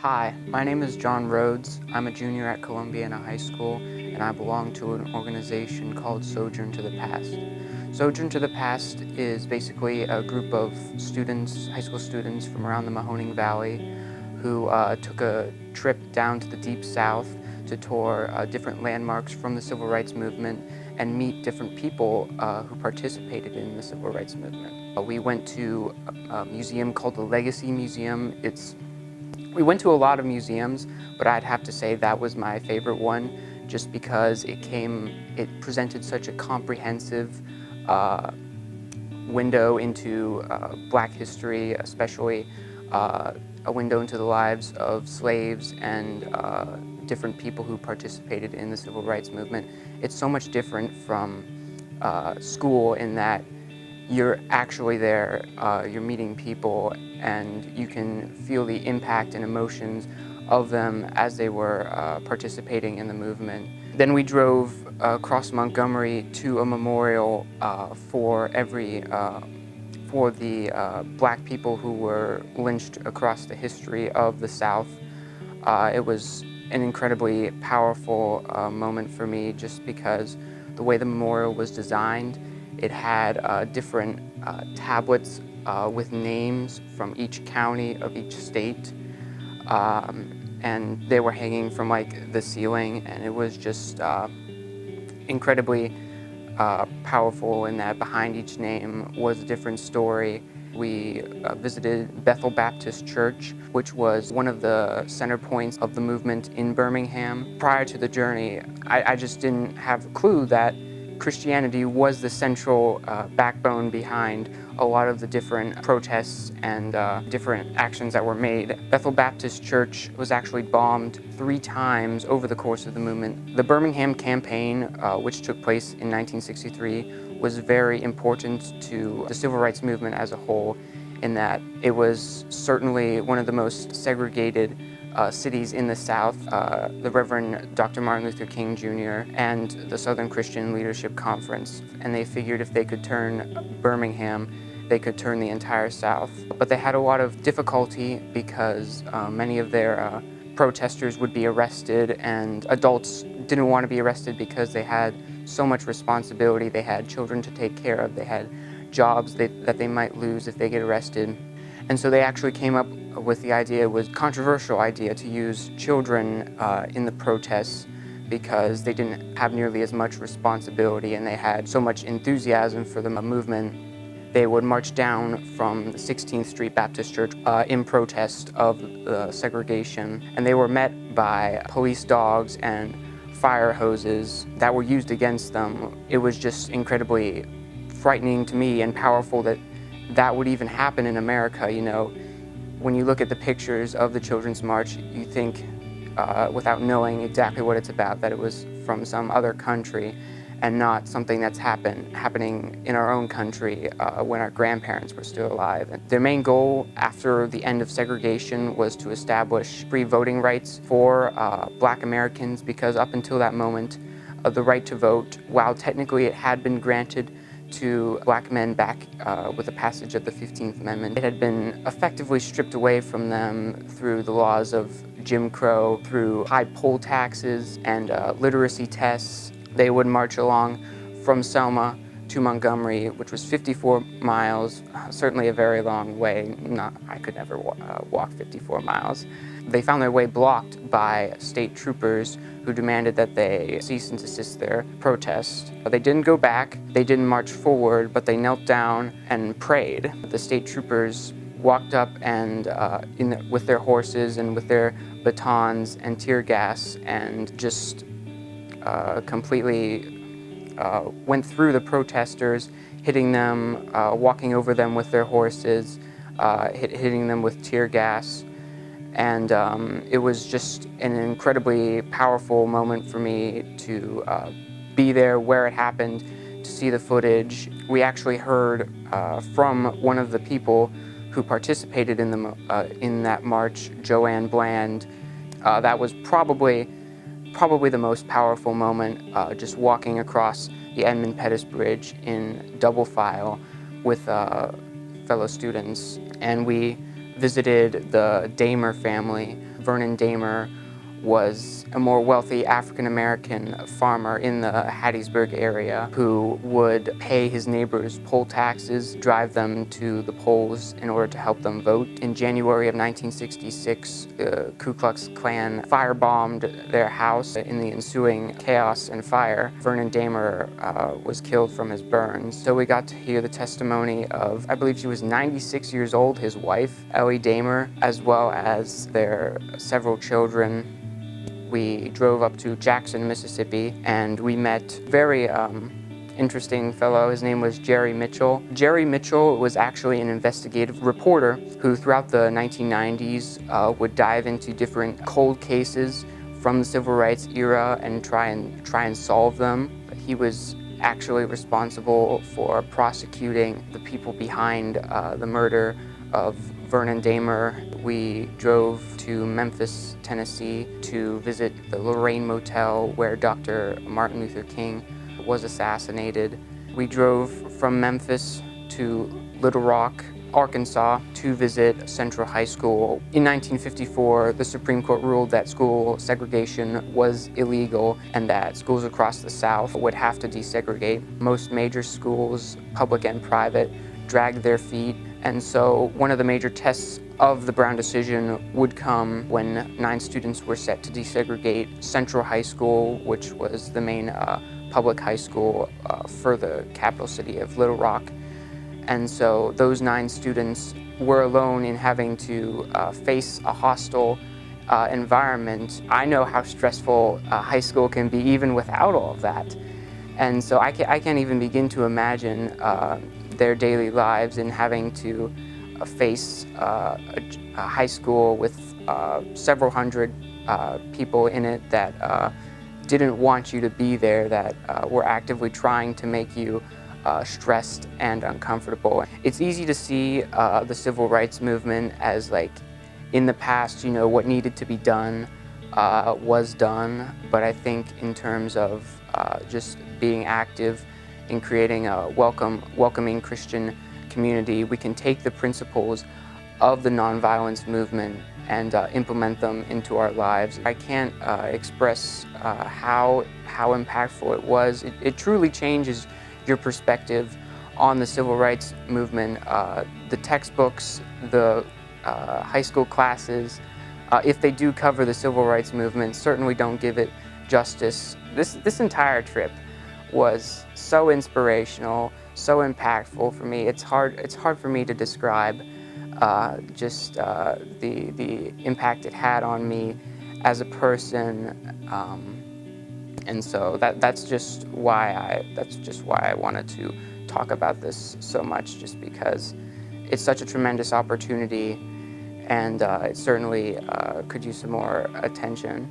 Hi, my name is John Rhodes. I'm a junior at Columbiana High School, and I belong to an organization called Sojourn to the Past. Sojourn to the Past is basically a group of students, high school students from around the Mahoning Valley who took a trip down to the Deep South to tour different landmarks from the Civil Rights Movement and meet different people who participated in the Civil Rights Movement. We went to a museum called the Legacy Museum. We went to a lot of museums, but I'd have to say that was my favorite one just because it presented such a comprehensive window into Black history, especially a window into the lives of slaves and different people who participated in the Civil Rights Movement. It's so much different from school in that you're actually there, you're meeting people, and you can feel the impact and emotions of them as they were participating in the movement. Then we drove across Montgomery to a memorial for the Black people who were lynched across the history of the South. It was an incredibly powerful moment for me just because the way the memorial was designed. It had different tablets with names from each county of each state, and they were hanging from like the ceiling, and it was just incredibly powerful in that behind each name was a different story. We visited Bethel Baptist Church, which was one of the center points of the movement in Birmingham. Prior to the journey, I just didn't have a clue that Christianity was the central backbone behind a lot of the different protests and different actions that were made. Bethel Baptist Church was actually bombed 3 times over the course of the movement. The Birmingham campaign, which took place in 1963, was very important to the civil rights movement as a whole, in that it was certainly one of the most segregated cities in the South. The Reverend Dr. Martin Luther King Jr. and the Southern Christian Leadership Conference, and they figured if they could turn Birmingham, they could turn the entire South. But they had a lot of difficulty because many of their protesters would be arrested, and adults didn't want to be arrested because they had so much responsibility. They had children to take care of, they had jobs that they might lose if they get arrested. And so they actually came up with the idea, it was a controversial idea, to use children in the protests because they didn't have nearly as much responsibility and they had so much enthusiasm for the movement. They would march down from the 16th Street Baptist Church in protest of the segregation, and they were met by police dogs and fire hoses that were used against them. It was just incredibly frightening to me and powerful that would even happen in America. You know, when you look at the pictures of the Children's March, you think, without knowing exactly what it's about, that it was from some other country and not something that's happening in our own country when our grandparents were still alive. And their main goal after the end of segregation was to establish free voting rights for Black Americans, because up until that moment, the right to vote, while technically it had been granted to Black men back with the passage of the 15th Amendment, it had been effectively stripped away from them through the laws of Jim Crow, through high poll taxes and literacy tests. They would march along from Selma to Montgomery, which was 54 miles, certainly a very long way. I could never walk 54 miles. They found their way blocked by state troopers who demanded that they cease and desist their protest. They didn't go back, they didn't march forward, but they knelt down and prayed. The state troopers walked up and with their horses and with their batons and tear gas, and just completely went through the protesters, hitting them, walking over them with their horses, hitting them with tear gas. And it was just an incredibly powerful moment for me to be there where it happened, to see the footage. We actually heard from one of the people who participated in that march, Joanne Bland. That was probably the most powerful moment, just walking across the Edmund Pettus Bridge in double file with fellow students. And we visited the Damer family, Vernon Damer was a more wealthy African-American farmer in the Hattiesburg area who would pay his neighbors poll taxes, drive them to the polls in order to help them vote. In January of 1966, the Ku Klux Klan firebombed their house. In the ensuing chaos and fire, Vernon Damer was killed from his burns. So we got to hear the testimony of, I believe she was 96 years old, his wife, Ellie Damer, as well as their several children. We drove up to Jackson, Mississippi, and we met a very interesting fellow. His name was Jerry Mitchell. Jerry Mitchell was actually an investigative reporter who throughout the 1990s would dive into different cold cases from the civil rights era and try and solve them. He was actually responsible for prosecuting the people behind the murder of Vernon Damer. We drove to Memphis, Tennessee to visit the Lorraine Motel where Dr. Martin Luther King was assassinated. We drove from Memphis to Little Rock, Arkansas to visit Central High School. In 1954, the Supreme Court ruled that school segregation was illegal and that schools across the South would have to desegregate. Most major schools, public and private, dragged their feet. And so one of the major tests of the Brown decision would come when 9 students were set to desegregate Central High School, which was the main public high school for the capital city of Little Rock. And so those 9 students were alone in having to face a hostile environment. I know how stressful high school can be even without all of that. And so I can't even begin to imagine their daily lives in having to face a high school with several hundred people in it that didn't want you to be there, that were actively trying to make you stressed and uncomfortable. It's easy to see the civil rights movement as like in the past, you know, what needed to be done was done, but I think in terms of just being active in creating a welcoming Christian community, we can take the principles of the nonviolence movement and implement them into our lives. I can't express how impactful it was. It truly changes your perspective on the civil rights movement. The textbooks, the high school classes, if they do cover the civil rights movement, certainly don't give it justice. This entire trip was so inspirational, so impactful for me. It's hard for me to describe just the impact it had on me as a person, and so that's just why I wanted to talk about this so much, just because it's such a tremendous opportunity, and it certainly could use some more attention.